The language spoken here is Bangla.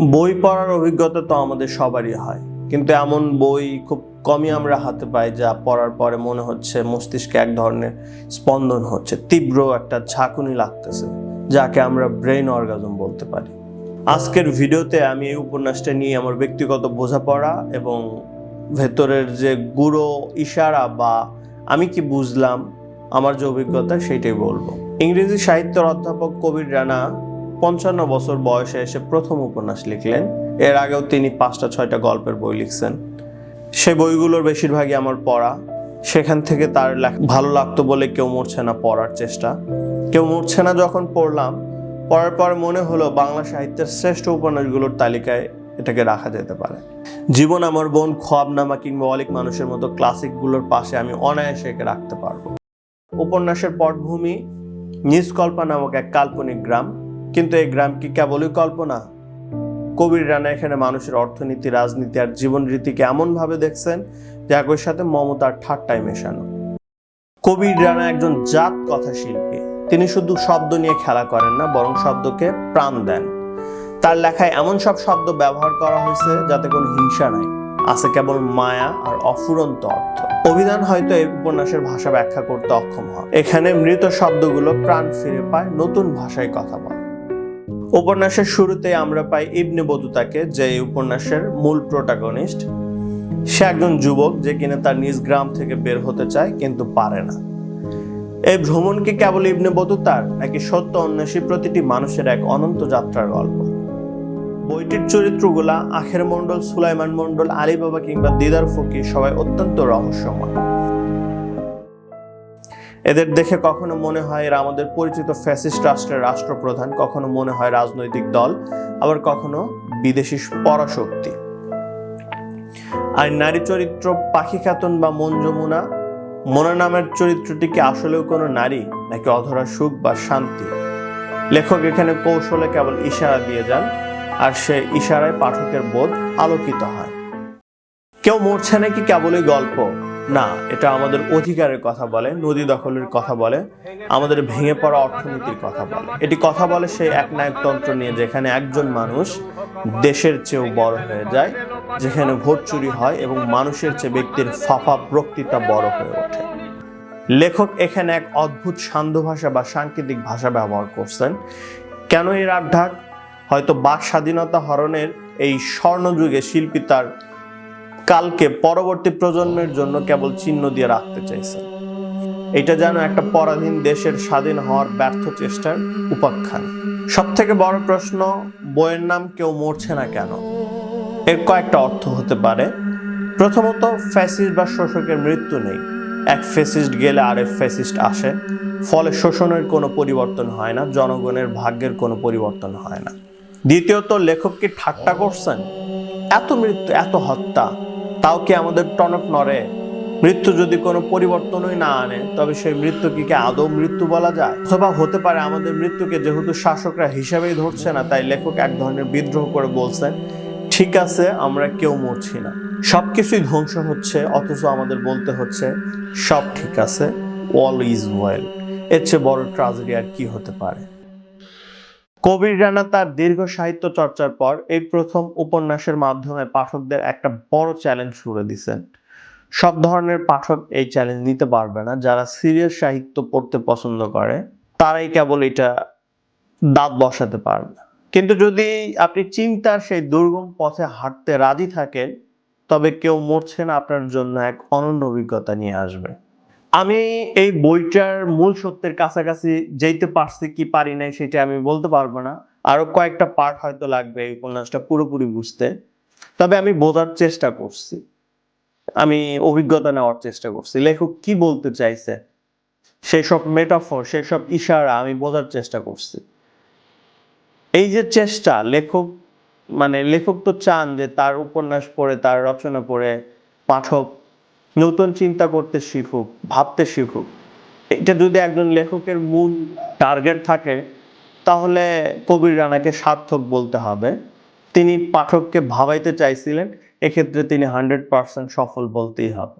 বই পড়ার অভিজ্ঞতা তো আমাদের সবারই হয়, কিন্তু এমন বই খুব কমই আমরা হাতে পাই যা পড়ার পরে মনে হচ্ছে মস্তিষ্কে এক ধরনের স্পন্দন হচ্ছে, তীব্র একটা ঝাঁকুনি লাগতেছে, যাকে আমরা ব্রেইন অর্গাজম বলতে পারি। আজকের ভিডিওতে আমি এই উপন্যাসটা নিয়ে আমার ব্যক্তিগত বোঝাপড়া এবং ভেতরের যে গুঁড়ো ইশারা বা আমি কি বুঝলাম, আমার যে অভিজ্ঞতা সেটাই বলবো। ইংরেজি সাহিত্যের অধ্যাপক কবির রানা 55 বছর বয়সে এসে প্রথম উপন্যাস লিখলেন। এর আগেও তিনি 5-6টা গল্পের বই লিখছেন। সে বইগুলোর বেশিরভাগই আমার পড়া। সেখান থেকে তার ভালো লাগতো বলে কেউ মরছে না পড়ার চেষ্টা। কেউ মরছে না যখন পড়লাম, পড়ার পর মনে হলো বাংলা সাহিত্যের শ্রেষ্ঠ উপন্যাসগুলোর তালিকায় এটাকে রাখা যেতে পারে। জীবন আমার বোন, খোয়াবনামা কিংবা অলিক মানুষের মতো ক্লাসিকগুলোর পাশে আমি অনায়াসে একে রাখতে পারবো। উপন্যাসের পটভূমি নিষ্কল্পা নামক এক কাল্পনিক গ্রাম, কিন্তু এই গ্রাম কি কেবলই কল্পনা? কবির রানা এখানে মানুষের অর্থনীতি, রাজনীতি আর জীবন রীতিকে এমনভাবে দেখছেন যে একই সাথে মমতার ঠাট্টায় মেশানো। কবির রানা একজন জাত কথা শিল্পী। তিনি শুধু শব্দ নিয়ে খেলা করেন না, বরং শব্দকে প্রাণ দেন। তার লেখায় এমন সব শব্দ ব্যবহার করা হয়েছে যাতে কোনো হিংসা নাই, আছে কেবল মায়া আর অফুরন্ত অর্থ। অভিধান হয়তো এই উপন্যাসের ভাষা ব্যাখ্যা করতে অক্ষম হয়। এখানে মৃত শব্দগুলো প্রাণ ফিরে পায়, নতুন ভাষায় কথা বলে। উপন্যাসের শুরুতেই আমরা পাই ইবনে বতুতাকে, যে এই উপন্যাসের মূল প্রোটাগনিস্ট। সে একজন যুবক যে কিনা তার নিজ গ্রাম থেকে বের হতে চায় কিন্তু পারে না। এই ভ্রমণ কি কেবল ইবনে বতুতার, নাকি সত্য অন্বেষী প্রতিটি মানুষের এক অনন্ত যাত্রার গল্প? বইটির চরিত্রগুলা আখের মন্ডল, সুলাইমান মন্ডল, আলী বাবা কিংবা দিদার ফকির সবাই অত্যন্ত রহস্যময়। এদের দেখে কখনো মনে হয় এরা আমাদের পরিচিত ফ্যাসিস্ট রাষ্ট্রের রাষ্ট্রপ্রধান, কখনো মনে হয় রাজনৈতিক দল, আবার কখনো বিদেশি পরাশক্তি। আর নারী চরিত্র পাখি খাতুন বা মঞ্জুমুনা, মোনা নামের চরিত্রটি কি আসলেও কোনো নারী, নাকি অধরা সুখ বা শান্তি? লেখক এখানে কৌশলে কেবল ইশারা দিয়ে যান, আর সে ইশারায় পাঠকের বোধ আলোকিত হয়। কেউ মরছে নাকি কেবলই গল্প? না, এটা আমাদের অধিকারের কথা বলে, নদী দখলের কথা বলে, আমাদের ভেঙে পড়া অর্থনীতির কথা বলে। এটি কথা বলে সেই একনায়কতন্ত্র নিয়ে, যেখানে একজন মানুষ দেশের চেয়েও বড় হয়ে যায়, যেখানে ভোট চুরি হয় এবং মানুষের চেয়ে ব্যক্তির ফাফা বক্তৃতা বড় হয়ে ওঠে। লেখক এখানে এক অদ্ভুত সান্ধ্য ভাষা বা সাংকেতিক ভাষা ব্যবহার করছেন। কেন এই রাগঢাক? হয়তো বাক স্বাধীনতা হরণের এই স্বর্ণযুগে শিল্পী তার কালকে পরবর্তী প্রজন্মের জন্য কেবল চিহ্ন দিয়ে রাখতে চাইছেন। এটা যেন একটা পরাধীন দেশের স্বাধীন হওয়ার ব্যর্থ চেষ্টার উপাখ্যান। সব থেকে বড় প্রশ্ন, বইয়ের নাম কেউ মরছে না কেন? এর কয়েকটা অর্থ হতে পারে। প্রথমত, ফ্যাসিস্ট বা শোষকের মৃত্যু নেই। এক ফ্যাসিস্ট গেলে আরেক ফ্যাসিস্ট আসে, ফলে শোষণের কোনো পরিবর্তন হয় না, জনগণের ভাগ্যের কোনো পরিবর্তন হয় না। দ্বিতীয়ত, লেখক কি ঠাট্টা করছেন? এত মৃত্যু, এত হত্যা, তাও কি আমাদের টনক নড়ে? মৃত্যু যদি কোনো পরিবর্তনই না আনে, তবে সেই মৃত্যুকে কি আদৌ মৃত্যু বলা যায়? অথবা হতে পারে আমাদের মৃত্যুকে যেহেতু শাসকরা হিসাবেই ধরছে না, তাই লেখক এক ধরনের বিদ্রোহ করে বলছেন, ঠিক আছে, আমরা কেউ মরছি না, সবকিছুই ধ্বংস হচ্ছে, অথচ আমাদের বলতে হচ্ছে সব ঠিক আছে, অল ইজ ওয়েল। এর চেয়ে বড় ট্র্যাজেডি আর কি হতে পারে? কবির রানা তার দীর্ঘ সাহিত্য চর্চার পর এই প্রথম উপন্যাসের মাধ্যমে পাঠকদের একটা বড় চ্যালেঞ্জ ছুড়ে দিয়েছেন। সব ধরনের পাঠক এই চ্যালেঞ্জ নিতে পারবে না। যারা সিরিয়াস সাহিত্য পড়তে পছন্দ করে তারাই কেবল এটা দাঁত বসাতে পারবে। কিন্তু যদি আপনি চিন্তার সেই দুর্গম পথে হাঁটতে রাজি থাকেন, তবে কেউ মরছে না আপনার জন্য এক অনন্য অভিজ্ঞতা নিয়ে আসবে। আমি এই বইটার মূল সত্যের কাছাকাছি যেতে পারছি কি পারি নাই সেটা আমি বলতে পারবো না। আরো কয়েকটা পার্ট হয়তো লাগবে এই উপন্যাসটা পুরোপুরি বুঝতে। তবে আমি বোঝার চেষ্টা করছি, আমি অভিজ্ঞতা নেওয়ার চেষ্টা করছি লেখক কি বলতে চাইছে, সেই সব মেটাফর, সেই সব ইশারা আমি বোঝার চেষ্টা করছি। এই যে চেষ্টা, লেখক তো চান যে তার উপন্যাস পড়ে, তার রচনা পড়ে পাঠক নতুন চিন্তা করতে শিখুক, ভাবতে শিখুক। এটা যদি একজন লেখকের মূল টার্গেট থাকে, তাহলে কবির রানাকে সার্থক বলতে হবে। তিনি পাঠককে ভাবাইতে চাইছিলেন, এক্ষেত্রে তিনি 100% সফল বলতেই হবে।